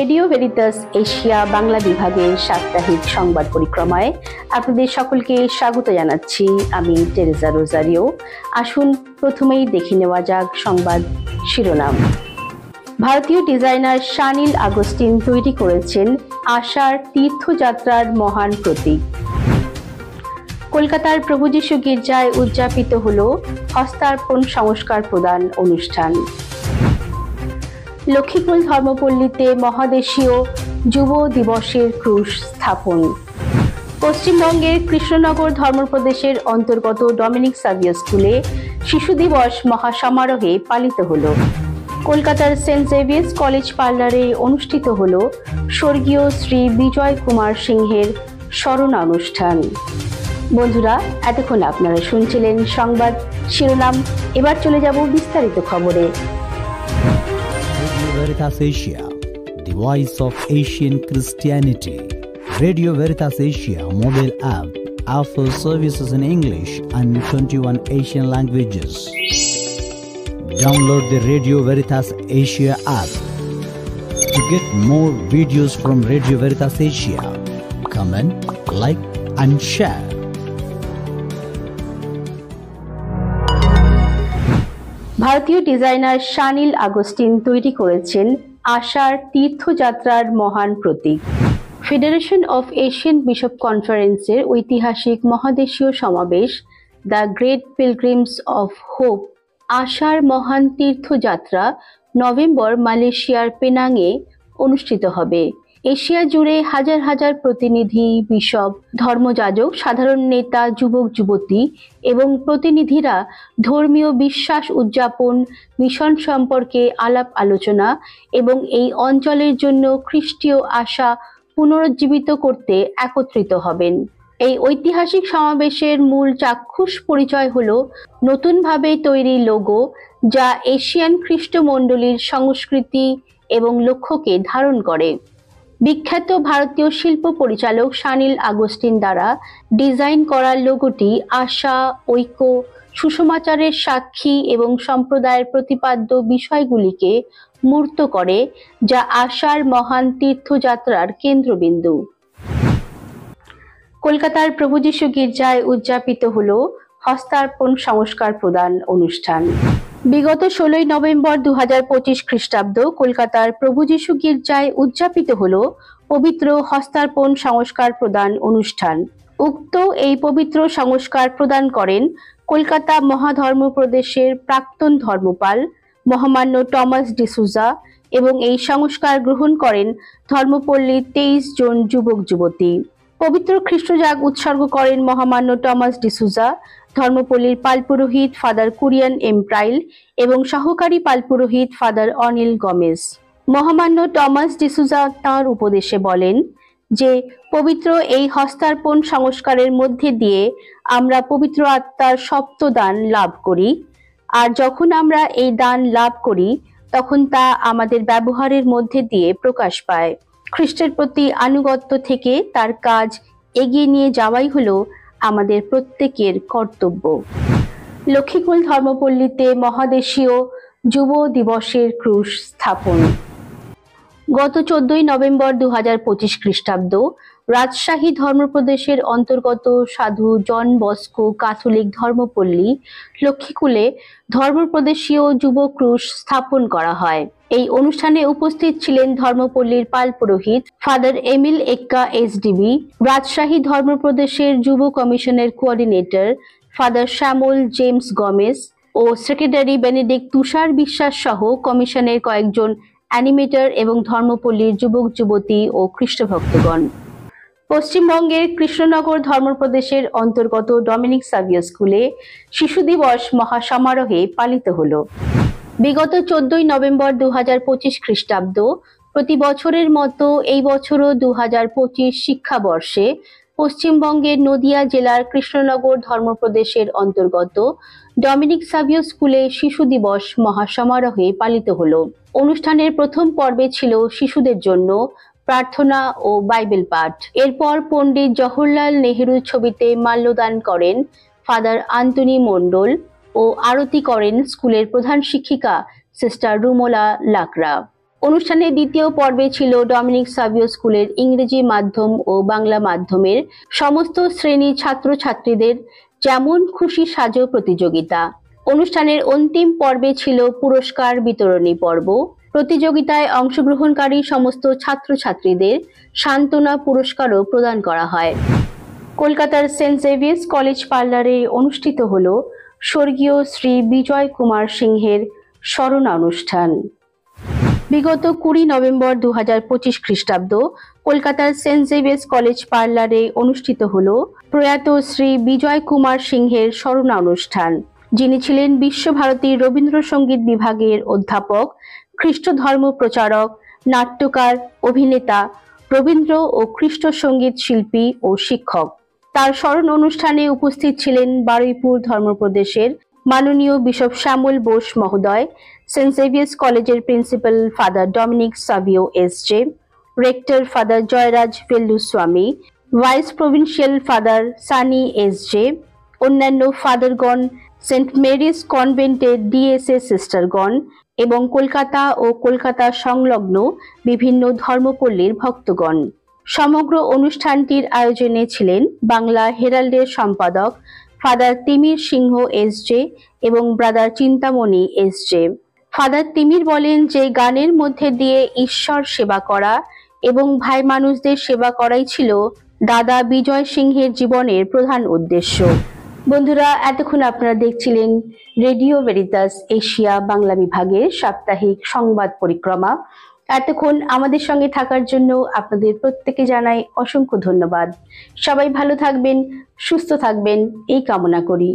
Radio Veritas Asia Bangla বিভাগের সাপ্তাহিক সংবাদ পরিক্রমায় আপনাদের সকলকে স্বাগত জানাচ্ছি। আমি টেরেজা রোজারিও। আসুন প্রথমেই দেখে নেওয়া যাক সংবাদ শিরোনাম। ভারতীয় ডিজাইনার শানিল আগস্টিন তৈরি করেছেন আশার তীর্থযাত্রার মহান প্রতীক। কলকাতার প্রভু যিশু গির্জায় উদযাপিত হল হস্তার্পণ সংস্কার প্রদান অনুষ্ঠান। লক্ষ্মীকুল ধর্মপল্লীতে মহাদেশীয় যুব দিবসের ক্রুশ স্থাপন। পশ্চিমবঙ্গের কৃষ্ণনগর ধর্মপ্রদেশের অন্তর্গত ডমিনিক সাভিয়ার স্কুলে শিশু দিবস মহাসমারোহে পালিত হল। কলকাতার সেন্ট জেভিয়ার্স কলেজ পার্লারে অনুষ্ঠিত হল স্বর্গীয় শ্রী বিজয় কুমার সিংহের স্মরণানুষ্ঠান। বন্ধুরা, এতক্ষণ আপনারা শুনছিলেন সংবাদ শিরোনাম। এবার চলে যাব বিস্তারিত খবরে। Radio Veritas Asia, the voice of Asian Christianity. Radio Veritas Asia mobile app offers services in English and 21 Asian languages. Download the Radio Veritas Asia app to get more videos from Radio Veritas Asia. Comment, like and share. ভারতীয় designer Shanil Augustine তৈরি করেছেন আশার তীর্থযাত্রার মহান প্রতীক। Federation of Asian bishop কনফারেন্সের ঐতিহাসিক মহাদেশীয় সমাবেশ the great pilgrims of hope আশার মহান তীর্থযাত্রা নভেম্বর মালয়েশিয়ার পেনাংয়ে অনুষ্ঠিত হবে। এশিয়া জুড়ে হাজার হাজার প্রতিনিধি, বিশপ, ধর্মযাজক, সাধারণ নেতা, যুবক যুবতী এবং প্রতিনিধিরা ধর্মীয় বিশ্বাস উদযাপন, মিশন সম্পর্কে আলাপ আলোচনা এবং এই অঞ্চলের জন্য খ্রিস্টীয় আশা পুনরুজ্জীবিত করতে একত্রিত হবেন। এই ঐতিহাসিক সমাবেশের মূল চাক্ষুষ পরিচয় হল নতুনভাবে তৈরি লোগো, যা এশিয়ান খ্রিস্টমণ্ডলীর সংস্কৃতি এবং লক্ষ্যকে ধারণ করে। বিখ্যাত ভারতীয় শিল্প পরিচালক শানিল আগস্টিন দ্বারা ডিজাইন করা লোগোটি আশা, ঐক্য, সুসমাচারের সাক্ষী এবং সম্প্রদায়ের প্রতিপাদ্য বিষয়গুলিকে মূর্ত করে, যা আশার মহান তীর্থযাত্রার কেন্দ্রবিন্দু। কলকাতার প্রভু যিশু গির্জায় উদযাপিত হল হস্তার্পণ সংস্কার প্রদান অনুষ্ঠান। বিগত 16 নভেম্বর 2025 খ্রিস্টাব্দ কলকাতার প্রভু যিশু গির্জায় উদযাপিত হল পবিত্র হস্তার্পণ সংস্কার প্রদান অনুষ্ঠান। উক্ত এই পবিত্র সংস্কার প্রদান করেন কলকাতা মহাধর্ম প্রদেশের প্রাক্তন ধর্মপাল মহামান্য টমাস ডিসুজা এবং এই সংস্কার গ্রহণ করেন ধর্মপল্লীর 23 জন যুবক যুবতী। পবিত্র খ্রিস্টজাগ উৎসর্গ করেন মহামান্য টমাস ডিসুজা, ধর্মপল্লীর পালপুরোহিত ফাদার কুরিয়ান এমপ্রাইল এবং সহকারী পালপুরোহিত ফাদার অনিল গমেজ। মহামান্য টমাস ডিসুজা তাঁর উপদেশে বলেন যে পবিত্র এই হস্তার্পণ সংস্কারের মধ্যে দিয়ে আমরা পবিত্র আত্মার সপ্ত দান লাভ করি, আর যখন আমরা এই দান লাভ করি তখন তা আমাদের ব্যবহারের মধ্যে দিয়ে প্রকাশ পায়। খ্রিস্টের প্রতি আনুগত্য থেকে তার কাজ এগিয়ে নিয়ে যাওয়াই হলো আমাদের প্রত্যেকের কর্তব্য। লক্ষ্মীকুল ধর্মপল্লীতে মহাদেশীয় যুব দিবসের ক্রুশ স্থাপন। গত 14 নভেম্বর 2025 খ্রিস্টাব্দ রাজশাহী ধর্মপ্রদেশের অন্তর্গত সাধু জন বস্কো ক্যাথলিক ধর্মপল্লী লক্ষ্মীকুলে ধর্মপ্রদেশীয় যুব ক্রুশ স্থাপন করা হয়। এই অনুষ্ঠানে উপস্থিত ছিলেন ধর্মপল্লীর পাল পুরোহিত ফাদার এমিল এক্কা এসডিবি, রাজশাহী ধর্মপ্রদেশের যুব কমিশনের কোঅর্ডিনেটর ফাদার শ্যামল জেমস গমেজ ও সেক্রেটারি বেনেডিক্ট তুষার বিশ্বাস সহ কমিশনের কয়েকজন অ্যানিমেটর এবং ধর্মপল্লীর যুবক যুবতী ও খ্রিস্টভক্তগণ। পশ্চিমবঙ্গের কৃষ্ণনগর ধর্মপ্রদেশের অন্তর্গত ডমিনিক সাভিয়ার স্কুলে শিশু দিবস মহাসমারোহে পালিত হল। বিগত 14 নভেম্বর 2025 খ্রিস্টাব্দ প্রতি বছরের মতো এই বছরও 2025 শিক্ষাবর্ষে পশ্চিমবঙ্গের নদিয়া জেলার কৃষ্ণনগর ধর্মপ্রদেশের অন্তর্গত ডমিনিক সাভিয়ার স্কুলে শিশু দিবস মহাসমারোহে পালিত হল। অনুষ্ঠানের প্রথম পর্বে ছিল শিশুদের জন্য প্রার্থনা ও বাইবেল পাঠ। এরপর পণ্ডিত জওহরলাল নেহেরুর ছবিতে মাল্যদান করেন ফাদার আন্তনি মণ্ডল ও আরতি করেন স্কুলের প্রধান শিক্ষিকা সিস্টার রুমলা লাকড়া। অনুষ্ঠানের দ্বিতীয় পর্বে ছিল ডমিনিক সাভিও স্কুলের ইংরেজি মাধ্যম ও বাংলা মাধ্যমের সমস্ত শ্রেণীর ছাত্রছাত্রীদের যেমন খুশি সাজো প্রতিযোগিতা। অনুষ্ঠানের অন্তিম পর্বে ছিল পুরস্কার বিতরণী পর্ব। প্রতিযোগিতায় অংশগ্রহণকারী সমস্ত ছাত্রছাত্রীদের সান্ত্বনা পুরস্কারও প্রদান করা হয়। কলকাতার সেন্ট জেভিয়ার্স কলেজ পার্লারে অনুষ্ঠিত হল স্বর্গীয় শ্রী বিজয় কুমার সিংহের স্মরণ অনুষ্ঠান। বিগত 20 নভেম্বর 2025 খ্রিস্টাব্দ কলকাতার সেন্ট জেভিয়ার্স কলেজ পার্লারে অনুষ্ঠিত হল প্রয়াত শ্রী বিজয় কুমার সিংহের স্মরণ অনুষ্ঠান, যিনি ছিলেন বিশ্বভারতীর রবীন্দ্রসঙ্গীত বিভাগের অধ্যাপক, খ্রিস্ট ধর্ম প্রচারক, নাট্যকার, অভিনেতা, রবীন্দ্র ও খ্রিস্ট সঙ্গীত শিল্পী ও শিক্ষক। তার স্মরণ অনুষ্ঠানে উপস্থিত ছিলেন বারুইপুর ধর্মপ্রদেশের মাননীয় বিশপ শ্যামল বোস মহোদয়, সেন্ট জেভিয়ার্স কলেজের principal father Dominic Savio SJ, rector father Jayraj Velluswamy, vice provincial father Sunny SJ, অন্যান্য ফাদারগণ, সেন্ট মেরিস কনভেন্টের ডিএসএ সিস্টারগণ এবং কলকাতা ও কলকাতা সংলগ্ন বিভিন্ন ধর্মপল্লীর ভক্তগণ। সমগ্র অনুষ্ঠানটির আয়োজনে ছিলেন বাংলা হেরাল্ডের সম্পাদক ফাদার তিমির সিংহ এসজে এবং ব্রাদার চিন্তামণি এসজে। ফাদার তিমির বলেন যে গানের মধ্যে দিয়ে ঈশ্বর সেবা করা এবং ভাই মানুষদের সেবা করাই ছিল দাদা বিজয় সিংহের জীবনের প্রধান উদ্দেশ্য। বন্ধুরা, এতক্ষণ আপনারা দেখছিলেন রেডিও ভেরিতাস এশিয়া বাংলা বিভাগের সাপ্তাহিক সংবাদ পরিক্রমা। এতক্ষণ আমাদের সঙ্গে থাকার জন্য আপনাদের প্রত্যেকে জানাই অসংখ্য ধন্যবাদ। সবাই ভালো থাকবেন, সুস্থ থাকবেন এই কামনা করি।